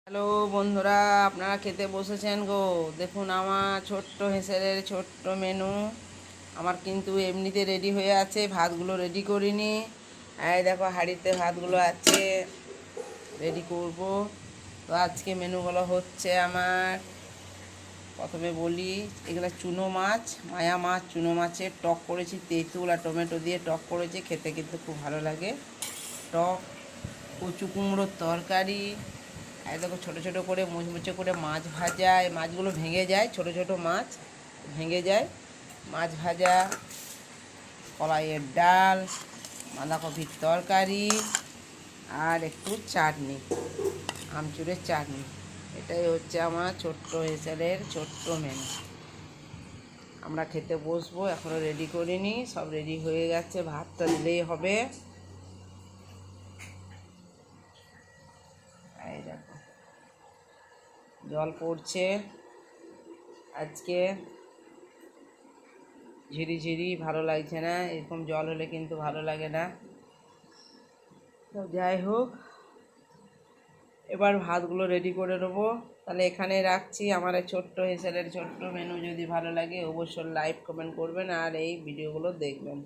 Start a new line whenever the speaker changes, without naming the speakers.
Hello বন্ধুরা, আপনারা খেতে বসেছেন গো। দেখুন আমার ছোট্ট হেঁসেলের ছোট্ট মেনু। আমার কিন্তু এমনিতে রেডি হয়ে আছে, ভাতগুলো রেডি করিনি। এই দেখো হাঁড়িতে ভাতগুলো আছে, রেডি করব। তো আজকে মেনুগুলো হচ্ছে আমার, প্রথমে বলি, এগুলো চুনো মাছ, মায়া মাছ, চুনো মাছের টক করেছি, তেঁতুল আর টমেটো দিয়ে টক করেছি, খেতে কিন্তু খুব ভালো লাগে টক। কচু কুমড়োর তরকারি। এই দেখো ছোটো ছোটো করে মুচমুচে করে মাছ ভাজা, এই মাছগুলো ভেঙে যায়, ছোটো ছোটো মাছ ভেঙে যায়, মাছ ভাজা, কলাইয়ের ডাল, বাঁধাকপির তরকারি, আর একটু চাটনি, আমচুরের চাটনি। এটাই হচ্ছে আমার ছোট্ট হেঁসেলের ছোট্ট মেনু। আমরা খেতে বসবো, এখনও রেডি করিনি, সব রেডি হয়ে গেছে, ভাতটা দিলেই হবে। এই দেখো জল পড়ছে আজকে, ঝিরিঝিরি, ভালো লাগছে না, এরকম জল হলে কিন্তু ভালো লাগে না। তো যাই হোক, এবার ভাতগুলো রেডি করে নেবো। তাহলে এখানে রাখছি। আমার এই ছোট্ট হেঁসেলের ছোট্ট মেনু যদি ভালো লাগে অবশ্যই লাইক কমেন্ট করবেন আর এই ভিডিওগুলো দেখবেন।